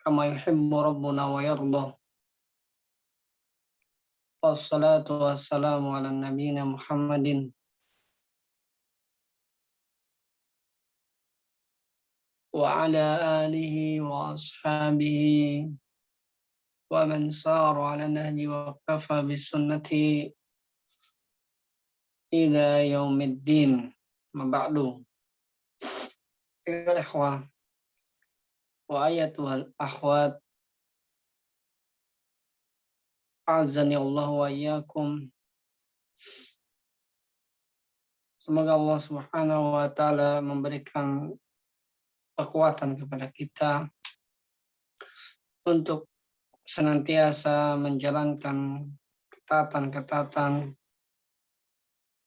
كما يحب ربنا ويرضى. والصلاة والسلام على نبينا محمد وعلى آله وأصحابه ومن سار على نهج واقتفى بسنته إلى يوم الدين. ما بعد. أيها الإخوة وأيتها الأخوات أعزني Allah wa iyyakum. Semoga Allah Subhanahu wa taala memberikan kekuatan kepada kita untuk senantiasa menjalankan ketaatan-ketaatan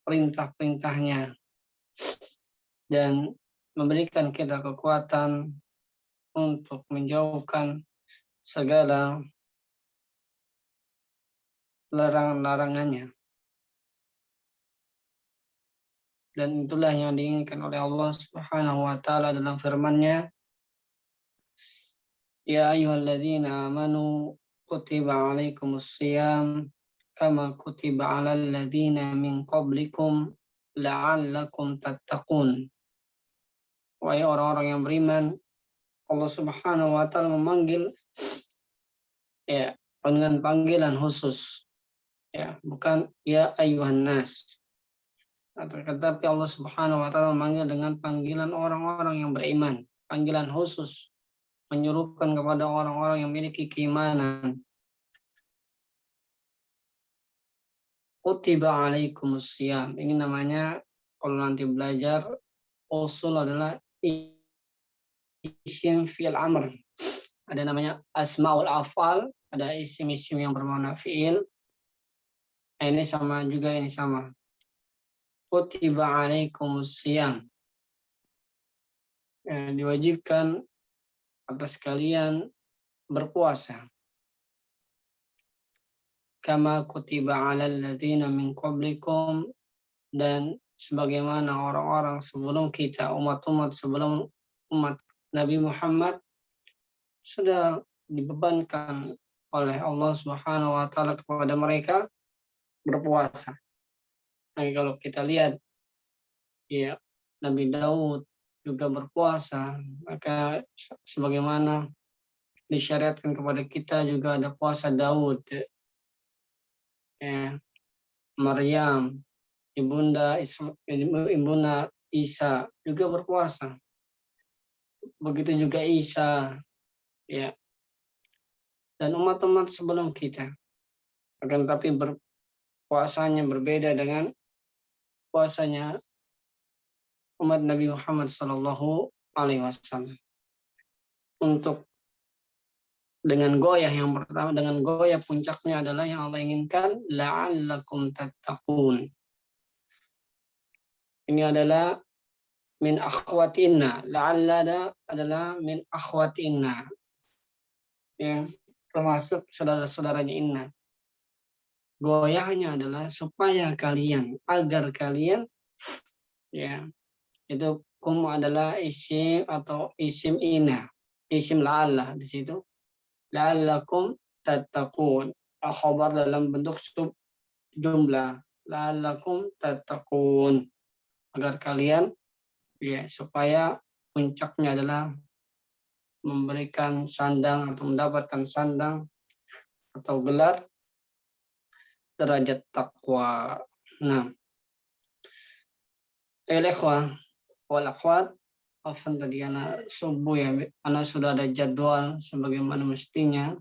perintah-perintahnya dan memberikan kita kekuatan untuk menjauhkan segala larangan-larangannya. Dan itulah yang diinginkan oleh Allah Subhanahu wa taala dalam firman-Nya, ya ayyuhalladzina amanu kutiba alaikumus shiyam kama kutiba alal ladzina min qablikum la'allakum tattaqun. Wahai orang-orang yang beriman, Allah Subhanahu wa taala memanggil dengan panggilan khusus, bukan ya ayyuhan nas. Tetapi Allah Subhanahu wa taala memanggil dengan panggilan orang-orang yang beriman, panggilan khusus, menyuruhkan kepada orang-orang yang memiliki keimanan. Kutiba alaikumus shiyam. Ini namanya kalau nanti belajar usul adalah isim fi'il amr. Ada namanya asmaul afal, ada isim-isim yang bermakna fi'il. Ini sama juga, ini sama. Kutiba alaikumus shiyam. Diwajibkan atas kalian berpuasa. Kama kutiba alal ladzina min qablikum, dan sebagaimana orang-orang sebelum kita, umat-umat sebelum umat Nabi Muhammad sudah dibebankan oleh Allah Subhanahu wa taala kepada mereka berpuasa. Nah, kalau kita lihat Nabi Daud juga berpuasa, maka sebagaimana disyariatkan kepada kita juga ada puasa Daud. Maryam, ibunda Isa juga berpuasa. Begitu juga Isa, dan umat-umat sebelum kita. Akan tetapi puasanya berbeda dengan puasanya umat Nabi Muhammad SAW. Untuk dengan goyah yang pertama, dengan goyah puncaknya adalah yang Allah inginkan, la'allakum tattaqun. Ini adalah min akhwatinna. La'alla adalah min akhwatinna, termasuk saudara-saudaranya inna. Goyahnya adalah supaya kalian, agar kalian, itu kum adalah isim atau isim inna, isim la'alla di situ. La'allakum tattaqun, khabar dalam bentuk jumlah, la'allakum tattaqun, agar kalian supaya puncaknya adalah memberikan sandang atau mendapatkan sandang atau gelar derajat takwa. Nah, ikhwah wal akhwat, afan tadi anak subuh anak sudah ada jadwal sebagaimana mestinya.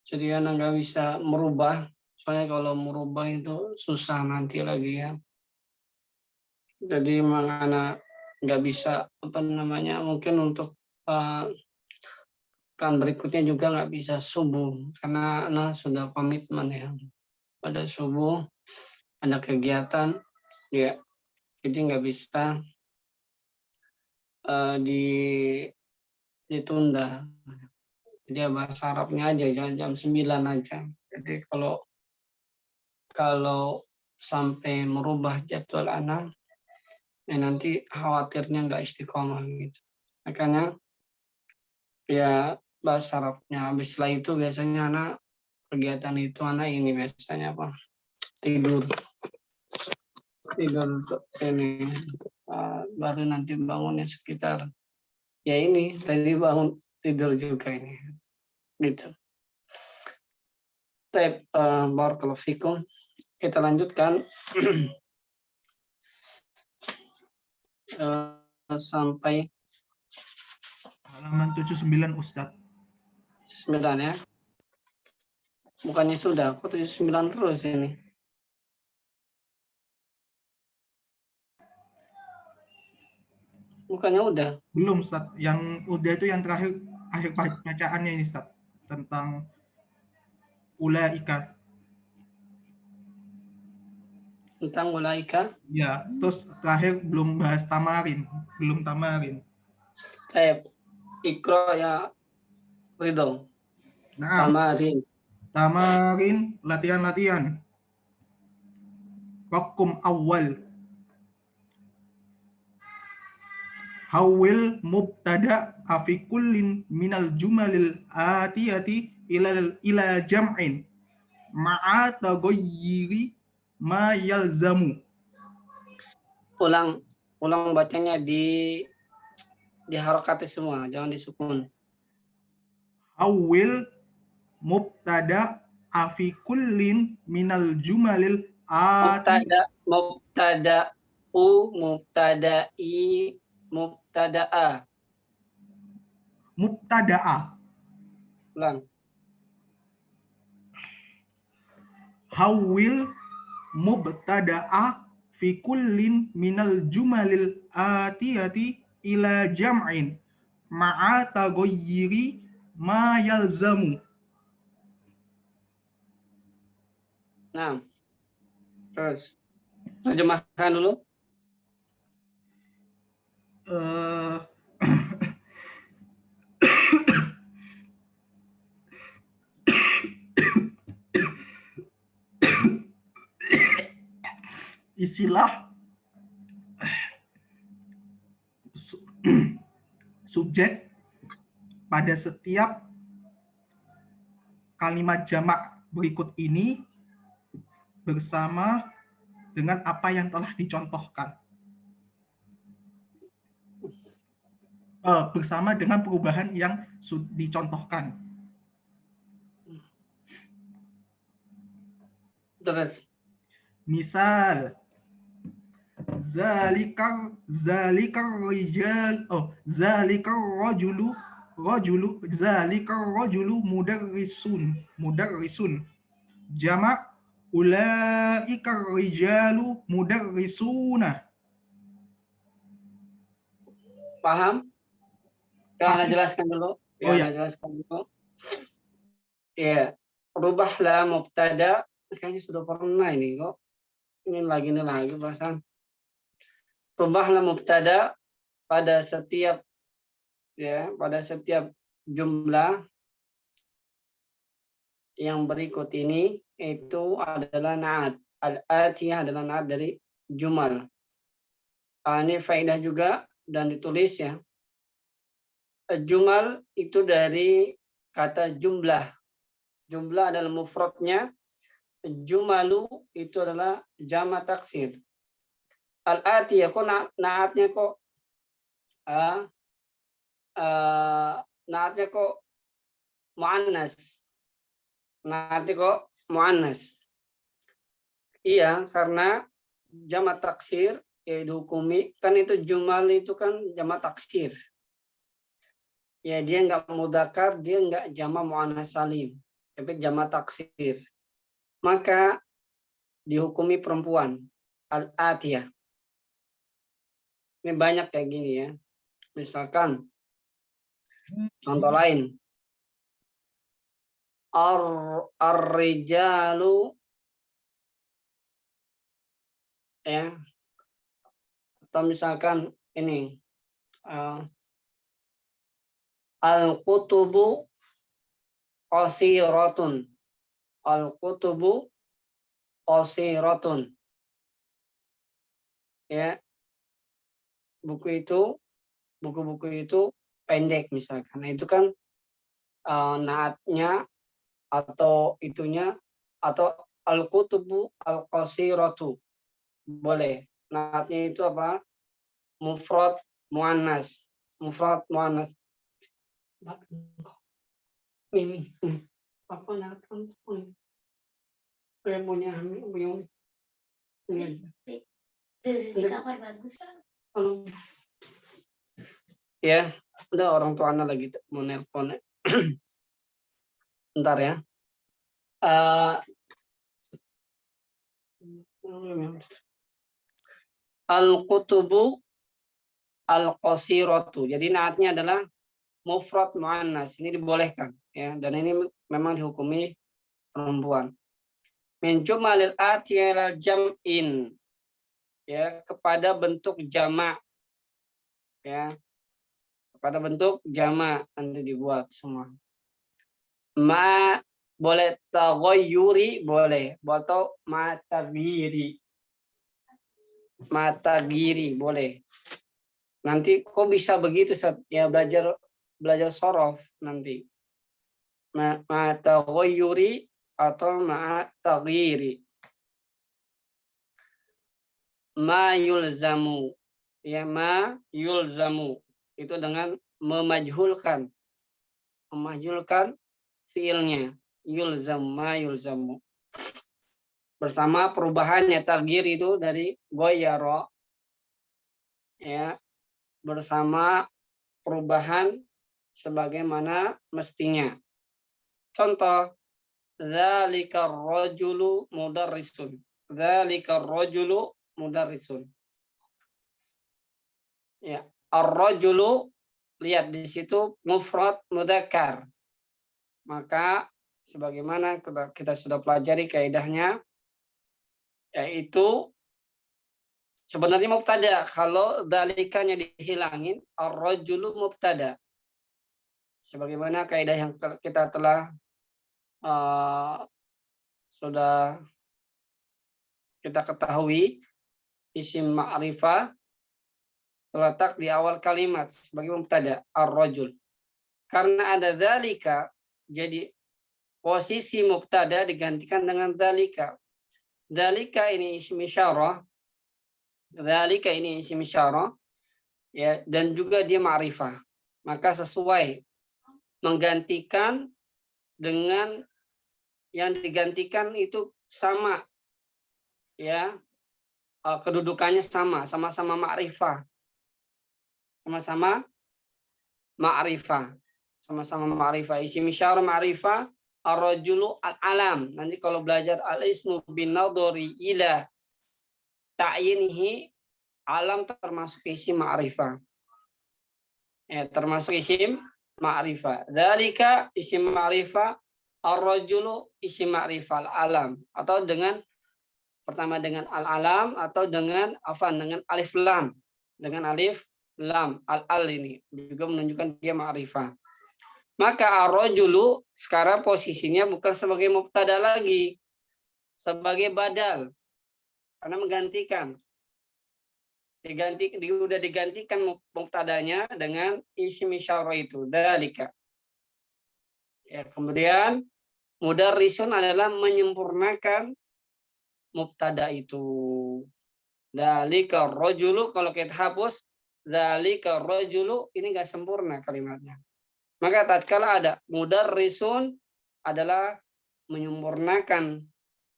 Jadi anak nggak bisa merubah, soalnya kalau merubah itu susah nanti lagi ya. Jadi memang anak nggak bisa mungkin untuk kan berikutnya juga nggak bisa subuh karena anak sudah komitmen pada subuh ada kegiatan jadi nggak bisa ditunda. Jadi bahasa Arabnya aja jam 9 aja. Jadi kalau sampai merubah jadwal anak, nanti khawatirnya nggak istiqomah gitu. Makanya bahasa Arabnya. Habis setelah itu biasanya anak kegiatan itu anak ini biasanya apa? Tidur ini baru nanti bangunnya sekitar ya ini tadi bangun tidur juga ini gitu. Baik, barakallahu fikum. Kita lanjutkan sampai halaman 79 Ustadz. 9 ya. Bukannya sudah, kok 79 terus ini. Bukannya udah. Belum Ustadz, yang udah itu yang terakhir akhir bacaannya ini Ustadz, tentang ulaika. Tentang ulaika. Ya, terus terakhir belum bahas tamarin, belum tamarin. Ikro ya Ridho. Nah, tamarin latihan-latihan. Rakum awal. Hawil mubtada fi kullin minal jumalil atiyati ila jam'in ma'a taghayyiri ma yalzamu. Ulang bacanya diharokati semua, jangan disukun. Hawil mubtada fi kullin minal jumalil mubtada'a ulang. Hawil mubtada'a fi kullin minal jumalil atiyati ila jam'in ma'a taghayyiri ma yalzamu. Nah, terus terjemahkan dulu. Istilah subjek pada setiap kalimat jamak berikut ini bersama dengan apa yang telah dicontohkan. Bersama dengan perubahan yang dicontohkan. Terus. Misal, zalikar rajulu mudarrisun. Jamak ulaikar rijalu mudarrisuna. Paham? Kita jelaskan dulu. Jelaskan dulu. Ya, rubahlah mubtada. Kayaknya sudah pernah ini kok. Ini lagi perasaan. Rubahlah mubtada pada setiap jumlah yang berikut ini itu adalah na'at. Al-atiyah adalah na'at dari jumal. Ini faedah juga dan ditulis ya. Jumal itu dari kata jumlah. Jumlah adalah mufradnya. Jumalu itu adalah jama' taksir. Al-atiyah kok na'atnya kok na'atnya kok muannas. Na'atnya kok muannas. Iya, karena jama' taksir ya dihukumi kan itu jumal itu kan jama' taksir. Ya dia nggak mudzakkar, dia nggak jama' muannas salim, tapi jama' taksir. Maka dihukumi perempuan, al-atiyah. Ini banyak kayak gini ya. Misalkan contoh lain. Ar-rijalu ya. Atau misalkan ini al-kutubu qasiratun. Al-kutubu qasiratun. Ya. Buku-buku itu pendek misalkan. Nah, itu kan naatnya atau itunya, atau al-kutubu al-qasiratu. Boleh. Naatnya itu apa? Mufrad muannas. Mufrad muannas. Ini. Apa naat kamu? Saya punya ini. Di kamar bagus kan? Ya, udah orang tua anak lagi mau nelpon. Bentar ya. Al-kutubu al-qasiratu. Jadi naatnya adalah mufrad muannas. Ini dibolehkan ya, dan ini memang dihukumi perempuan. Min jumalil atiyal jam'in, ya, kepada bentuk jamak, ya, kepada bentuk jamak nanti dibuat semua. Ma boleh taghayyuri, boleh, atau matagiri boleh. Nanti kok bisa begitu, ya belajar sorof nanti. Mataghayyuri atau matagiri. Ma yulzamu, ya, ma yulzamu itu dengan memajhulkan fiilnya, yulzam, ma yulzamu, bersama perubahannya. Taghyir itu dari goyaro, ya, bersama perubahan sebagaimana mestinya. Contoh, dzalika rajulu mudarrisun. Dzalika rajulu mudarrisun. Ya, ar-rajulu, lihat di situ mufrad mudzakkar. Maka sebagaimana kita sudah pelajari kaidahnya, yaitu sebenarnya mubtada. Kalau dalikanya dihilangin, ar-rajulu mubtada. Sebagaimana kaidah yang kita telah sudah kita ketahui, isim ma'rifah terletak di awal kalimat sebagai mubtada, ar-rajul. Karena ada dzalika, jadi posisi mubtada digantikan dengan dzalika. Dzalika ini isim isyarah. Dzalika ini isim isyarah, ya, dan juga dia ma'rifah. Maka sesuai menggantikan dengan yang digantikan itu sama, ya, kedudukannya sama-sama ma'rifah. Sama-sama ma'rifah. Isim isyarah ma'rifah, ar-rajulu al-alam. Nanti kalau belajar al-ismu bin nadhari ila ta'yinihi, alam termasuk isim ma'rifah. Ya, termasuk isim ma'rifah. Dzalika isim ma'rifah, ar-rajulu isim ma'rifah, al-alam, atau pertama dengan al-alam, atau dengan alif lam. Dengan alif lam, al ini juga menunjukkan dia ma'rifah. Maka ar-rajulu sekarang posisinya bukan sebagai mubtada lagi, sebagai badal, karena menggantikan. Sudah digantikan mubtadanya dengan isim isyarah itu, dzalika. Ya, kemudian mudarrisun adalah menyempurnakan mubtada itu. Dzalika rajulu, kalau kita hapus dzalika rajulu, ini enggak sempurna kalimatnya. Maka tatkala ada mudarrisun adalah menyempurnakan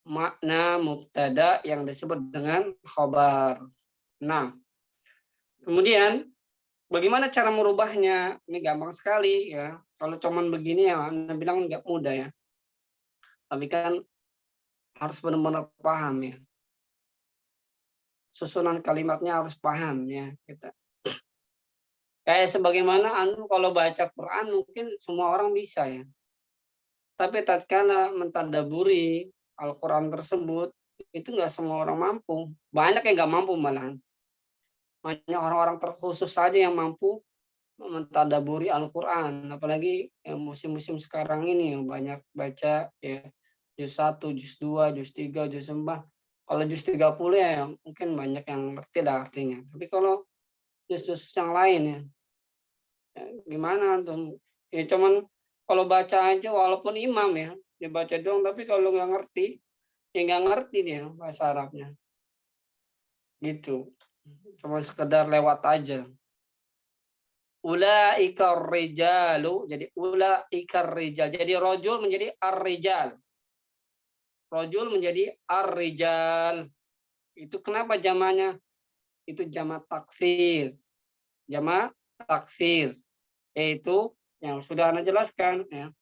makna mubtada yang disebut dengan khabar. Nah, kemudian bagaimana cara merubahnya? Ini gampang sekali ya. Kalau cuman begini ya, Anda bilang nggak mudah ya. Tapi kan harus benar-benar paham ya. Susunan kalimatnya harus paham ya kita. Kayak sebagaimana Anda kalau baca Quran mungkin semua orang bisa ya. Tapi tatkala mentadaburi Al-Quran tersebut, itu nggak semua orang mampu. Banyak yang nggak mampu malahan. Hanya orang-orang terkhusus saja yang mampu mentadaburi Al-Quran. Apalagi ya, musim-musim sekarang ini yang banyak baca ya, juz 1, juz 2, juz 3, juz 4. Kalau juz 30 ya mungkin banyak yang ngerti lah artinya. Tapi kalau juz-juz yang lain ya gimana tuh? Ya cuman kalau baca aja walaupun imam ya, dia baca doang, tapi kalau nggak ngerti, ya nggak ngerti dia bahasa Arabnya. Gitu. Cuma sekedar lewat aja. Ulaika rijalu, jadi ulaika rijal. Jadi rojul menjadi ar-rijal. Rojul menjadi ar-rijal. Itu kenapa jamanya? Itu jamak taksir. Jamak taksir. Yaitu yang sudah Anda jelaskan. Ya.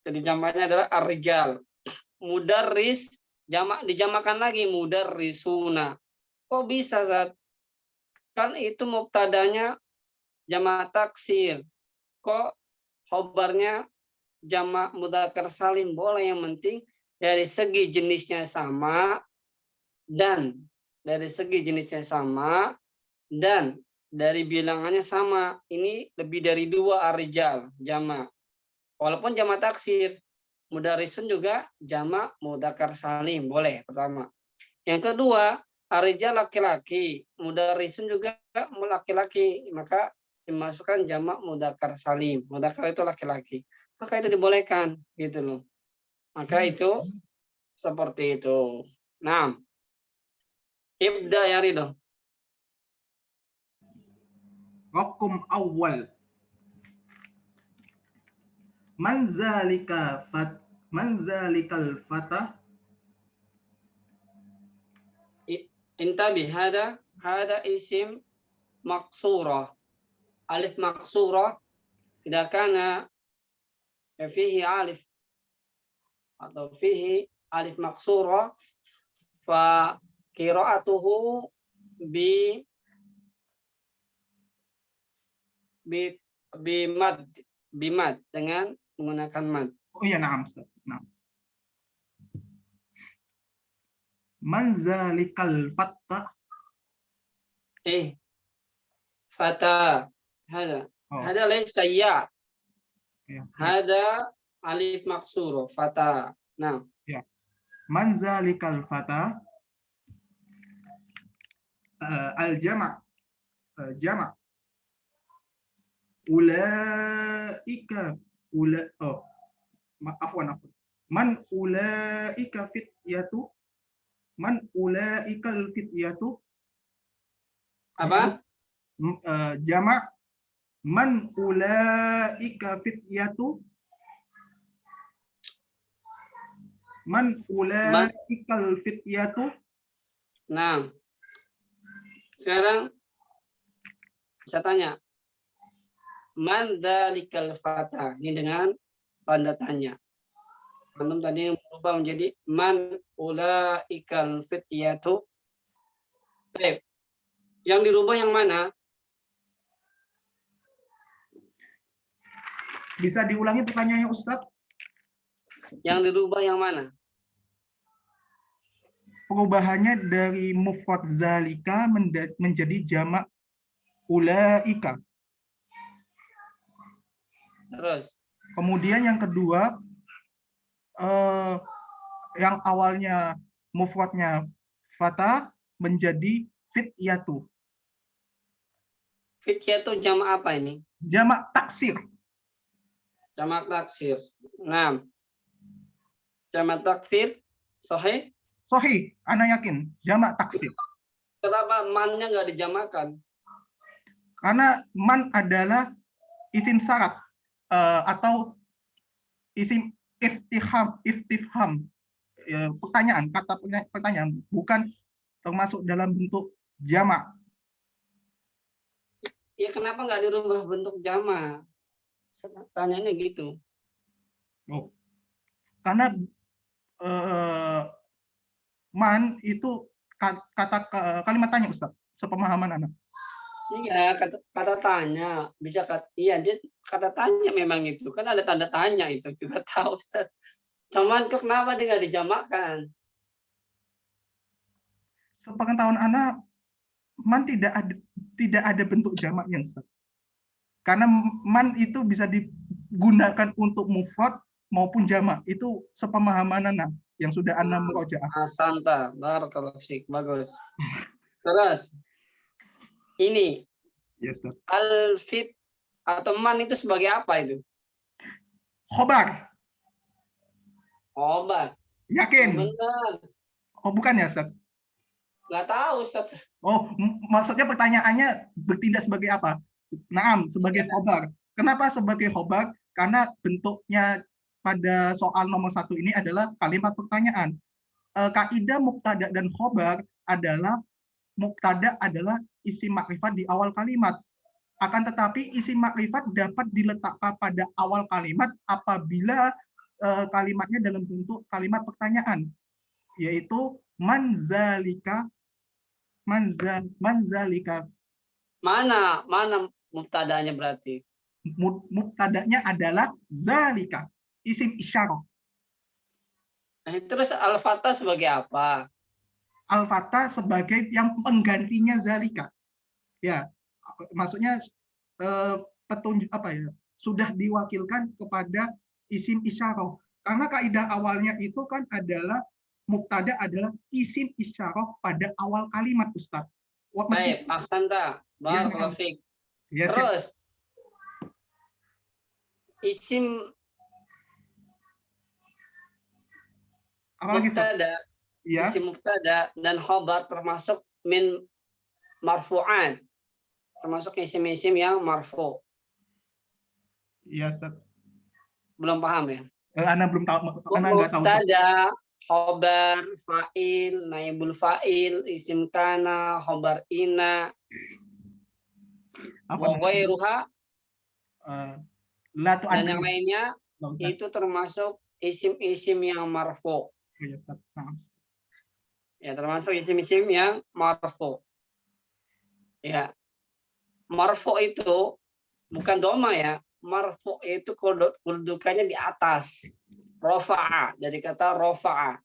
Jadi jamaknya adalah ar-rijal. Mudarris, jamak dijamakan lagi mudarrisuna. Kok bisa, Zat? Kan itu mubtadanya jamak taksir. Kok khobarnya jamak mudzakkar salim? Boleh, yang penting dari segi jenisnya sama dan dari bilangannya sama. Ini lebih dari 2 ar-rijal jamak. Walaupun jamak taksir. Mudarrisun juga jamak mudzakkar salim, boleh pertama. Yang kedua, ar-rijal laki-laki, mudarrisun juga laki-laki, maka dimasukkan jamak mudzakkar salim. Mudzakkar itu laki-laki. Maka itu dibolehkan, gitu loh. Maka itu seperti itu. Nah, ibda ya Ridho. Rokum awal. Manzalikal fata. Intabi hada isim maqsurah. Alif maqsurah tidak kana fihi alif atau fihi alif maqsurah fa qira'atuhu bimad dengan menggunakan mad. Oh iya, na'am. Nah. Manzalikal fata. Fata. Hada laysa ya. Hada alif maksuro. Fata. Nah. Ya. Manzalikal fata. Al-jama'. Jama'. Ulaika. Afwan. Man ulaika fityatu. Man ulaikal fityatu. Apa? Jama' man ulaika fityatu. Man ulaikal fityatu. Nah, sekarang saya tanya, man dzalikal fata, ini dengan tanda tanya. Antum tadi berubah menjadi man ulaikal fityatu. Baik. Yang dirubah yang mana? Bisa diulangi pertanyaannya, Ustadz? Yang dirubah yang mana? Perubahannya dari mufrad zalika menjadi jamak ulaika. Terus. Kemudian yang kedua, yang awalnya mufradnya fata menjadi fityatu. Fityatu jamak apa ini? Jamak taksir. Jamak taksir. Nah. Jamak taksir sahih? Sahih, ana yakin jamak taksir. Kenapa man-nya nggak dijamakan? Karena man adalah isim syarat atau isim istifham, pertanyaan, kata pertanyaan, bukan termasuk dalam bentuk jamak. Ya kenapa nggak dirubah bentuk jamak? Tanyanya gitu. Oh. Karena man itu kalimat tanya, Ustaz, sepemahaman anak. Iya, kata tanya, bisa iya dia kata tanya memang itu. Kan ada tanda tanya itu, juga tahu, Ustaz. Cuman kenapa dia nggak dijamakkan? Sepengetahuan anak, man tidak ada bentuk jamaknya, Ustaz. Karena man itu bisa digunakan untuk mufrad maupun jamak. Itu sepemahaman anak yang sudah anak merojaah. Asanta, barakallahu fiik, bagus. Terus ini yes, al-fit atau man itu sebagai apa itu? Khobar. Khobar. Yakin? Benar. Oh, bukan ya, Ustaz? Nggak tahu, Ustaz. Oh, maksudnya pertanyaannya bertindak sebagai apa? Naam, sebagai khobar. Kenapa sebagai khobar? Karena bentuknya pada soal nomor 1 ini adalah kalimat pertanyaan. Kaidah mubtada dan khobar adalah mubtada adalah isim makrifat di awal kalimat. Akan tetapi isim makrifat dapat diletakkan pada awal kalimat apabila kalimatnya dalam bentuk kalimat pertanyaan, yaitu manzalika. Mana mubtadanya berarti? Mubtadanya adalah zalika, isim isyarah. Terus al-fatah sebagai apa? Al-fatah sebagai yang penggantinya zalika. Ya, maksudnya petunjuk apa ya? Sudah diwakilkan kepada isim isyarah. Karena kaidah awalnya itu kan adalah mubtada adalah isim isyarah pada awal kalimat, Ustaz. Baik, Ahsanta. Ya, Barakallahu fiik. ya, Terus isim apalagi, mubtada, ya, isim mubtada dan khobar termasuk min marfu'an. Termasuk isim-isim yang marfu. ya, Ustaz. Belum paham ya? Anda belum tahu, Anda nggak tahu, Ustaz. Mubtada, khobar, fa'il, naibul fa'il, isim kana, khobar ina, wa ghairuha, dan yang lainnya itu termasuk isim-isim yang marfu. Ya, termasuk isim-isim yang marfu. Ya. Marfu itu bukan doma ya. Marfu itu kedudukannya di atas. Rafa'a, dari kata rafa'a.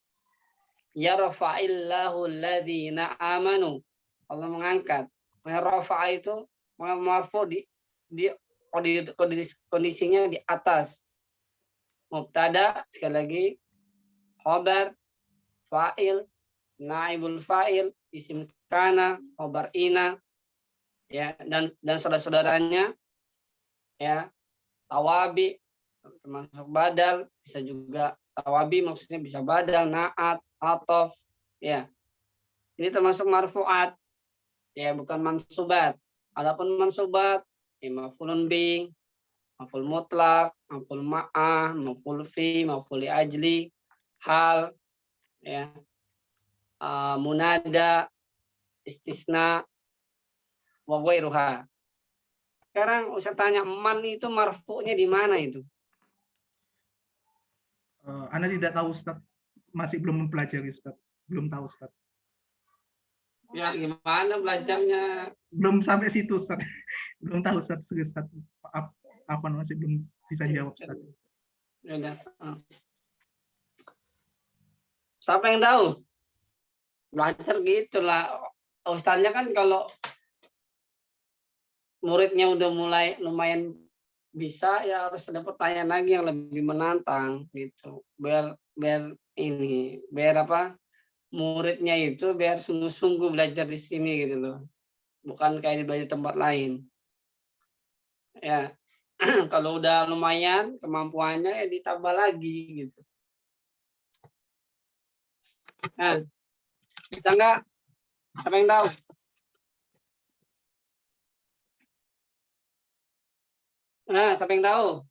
Ya rafa'illahu alladhina amanu. Allah mengangkat. Rafa'a itu marfu di kondisinya di atas. Mubtada, sekali lagi, khobar, fa'il, naibul fa'il, isim kana, khobar ina, ya, dan saudara-saudaranya, ya, tawabi termasuk badal, bisa juga tawabi maksudnya bisa badal, naat, atof, ya. Ini termasuk marfu'at, ya, bukan mansubat. Adapun mansubat, ya, maf'ulun bi, maf'ul mutlak, maf'ul ma'ah, maf'ul fi, maf'ul li ajli, hal, ya, munada, istisna, wa ghairuha. Sekarang Ustaz tanya, man itu marfu'nya di mana itu? Anda tidak tahu, Ustaz. Masih belum mempelajari, Ustaz. Belum tahu, Ustaz. Ya, gimana belajarnya? Belum sampai situ, Ustaz. Belum tahu, Ustaz. Serius, Ustaz. Apa masih belum bisa jawab, Ustaz. Ya, siapa yang tahu? Belajar gitulah. Ustaznya kan kalau muridnya udah mulai lumayan bisa, ya harus ada pertanyaan lagi yang lebih menantang gitu. Biar apa? Muridnya itu biar sungguh-sungguh belajar di sini gitu loh. Bukan kayak di belajar tempat lain. Ya. Kalau udah lumayan kemampuannya, ya ditambah lagi gitu. Nah, bisa nggak? Siapa yang tahu? Nah, siapa yang tahu?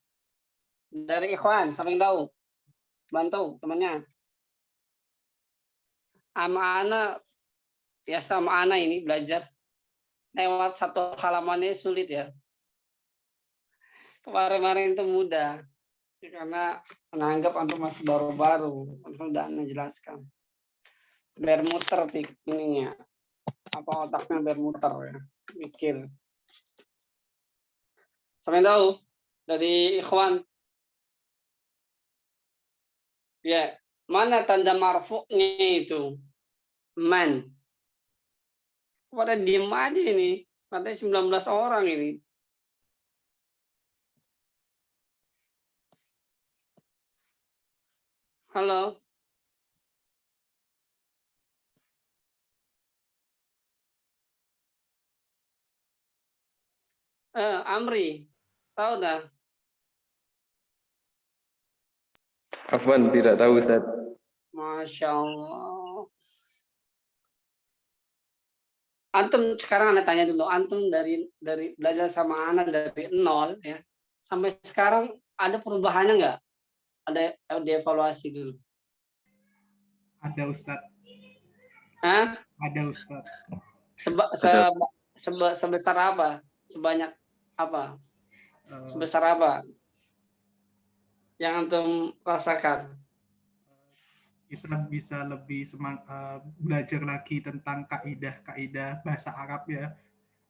Dari ikhwan, siapa yang tahu? Bantu temannya. Sama Ana, ya sama Ana ini belajar. Lewat satu halamannya sulit ya. Kemarin-kemarin itu mudah. Karena menganggap antum masih baru-baru. Antum udah Ana jelaskan. Biar muter ininya. Apa otaknya biar muter ya. Mikir. Siapa yang tahu? Dari ikhwan. Ya, mana tanda marfu'nya itu? Man. Pada diem aja ini. Katanya 19 orang ini. Halo. Amri. Tahu dah? Afwan, tidak tahu Ustaz. Masya Allah. Antum sekarang Anda tanya dulu, antum dari belajar sama anak dari nol ya sampai sekarang ada perubahannya nggak? Ada dievaluasi dulu. Ada Ustaz. Hah? Ada Ustaz. Sebesar apa? Sebanyak apa? Sebesar apa? Yang antum rasakan? Kita bisa lebih belajar lagi tentang kaidah bahasa Arab ya.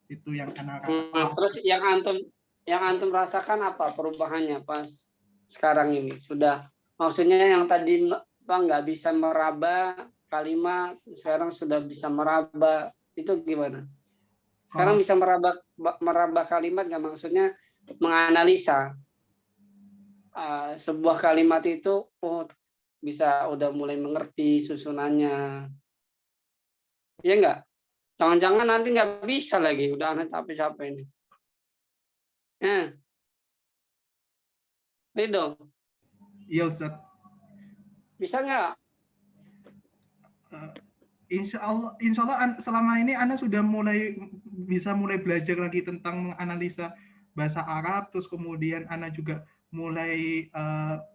Itu yang anak terus yang antum rasakan apa perubahannya pas sekarang ini? Sudah maksudnya yang tadi nggak bisa meraba kalimat, sekarang sudah bisa meraba, itu gimana? Sekarang bisa meraba kalimat nggak, maksudnya menganalisa sebuah kalimat itu, bisa udah mulai mengerti susunannya, ya nggak? Jangan-jangan nanti nggak bisa lagi, udah anak capek-capek ini. Ridho, Iya Ustaz. bisa nggak? Insya Allah selama ini Ana sudah bisa mulai belajar lagi tentang menganalisa bahasa Arab, terus kemudian Ana juga mulai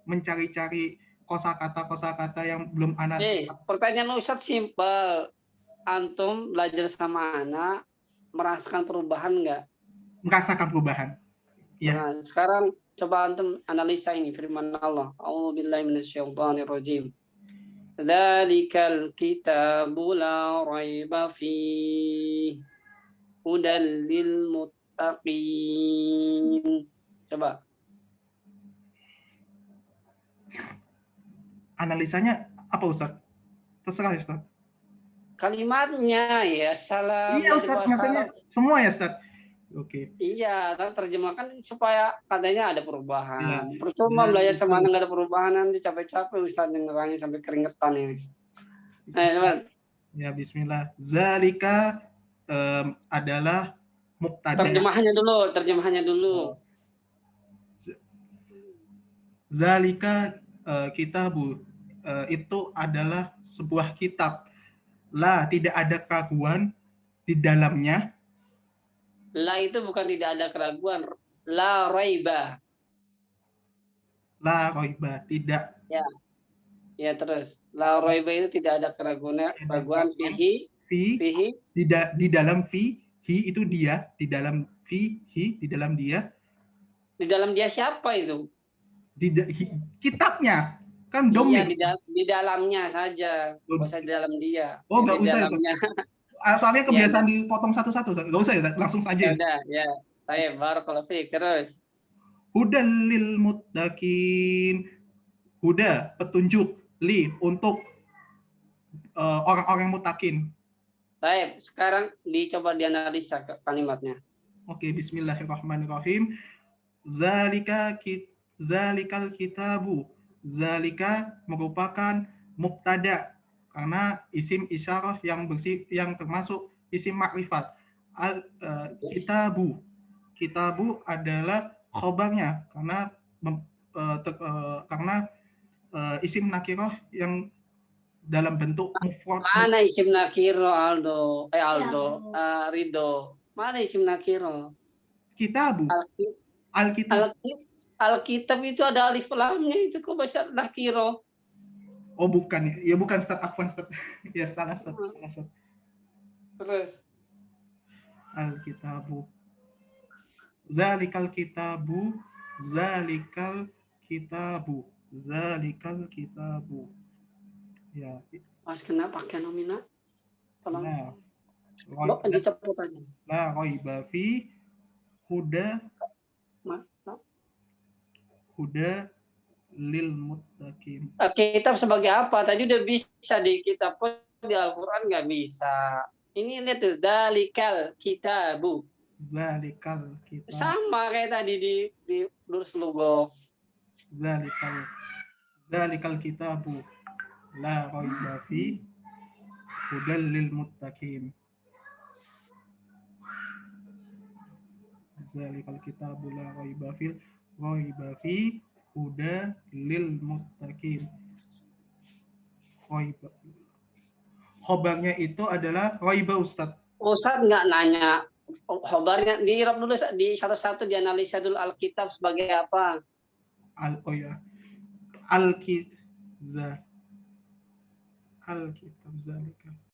mencari-cari kosakata yang belum Ana. Pertanyaan Ustadz simpel. Antum belajar sama anak, merasakan perubahan nggak? Merasakan perubahan. Ya. Nah, sekarang coba antum analisa ini firman Allah. A'udzubillahi minasyaitonirrajim. Dzalikal kitabu la raiba fihi hudal lil muttaqin. Coba. Analisanya apa Ustaz? Terserah Ustaz. Kalimatnya ya salah. Iya Ustaz, maksudnya semua ya Ustaz. Oke. Iya, terjemahkan supaya katanya ada perubahan. Ya. Percuma belajar sama anak nggak ada perubahan, nanti capek-capek Ustaz dengerannya sampai keringetan ini. Ya Bismillah. Zalika adalah mubtada. Terjemahannya dulu. Zalika kitabu itu adalah sebuah kitab. La, tidak ada keraguan di dalamnya. La itu bukan tidak ada keraguan. La raiba. La raiba, tidak. Ya terus. La raiba itu tidak ada keraguan fihi. Di dalam fihi itu dia. Di dalam fihi, di dalam dia. Di dalam dia siapa itu? Kitabnya. Kan domir. Iya, di dalamnya saja. Nggak usah di dalam dia. Oh, nggak usah. Soalnya kebiasaan dipotong satu-satu. Nggak usah ya, langsung saja. Ya. Saya barakallahu fiik. Terus. Hudal lil muttaqin. Huda, petunjuk. Li, untuk orang-orang muttaqin. Baik, sekarang dicoba dianalisa kalimatnya. Oke, bismillahirrahmanirrahim. Zalikal kitabu. Zalika merupakan mubtada karena isim isyarah yang termasuk isim makrifat. Kitabu adalah khobarnya karena isim nakirah yang dalam bentuk mufrad. Mana isim nakiro Ridho? Mana isim nakiro? Kitabu. Alkitab itu ada alif lamnya, itu kok bahasa nakiro? Oh bukan ya, bukan Ustaz, afwan Ustaz. Ya salah Ustaz. Terus Alkitabu. Zalikal kitabu. Ya. Mas kena pakai nominal. Tolong. Nah, diceput aja. La raiba fi huda lil muttaqin. Kitab sebagai apa? Tadi udah bisa di kitab, di Al-Qur'an nggak bisa. Ini lihat tuh, dalikal kitabu. Zalikal kitab. Sama kayak tadi di lurus logo. Zalikal kitabu la raiba fi hudal lil muttaqin. Zalikal kitabu la raiba fi huda lil muttaqin. Roiba. Khobarnya itu adalah roiba, Ustadz. Ustadz nggak nanya khobarnya, di Arab dulu, di satu-satu dianalisa dulu Alkitab sebagai apa. Alkitab zalika.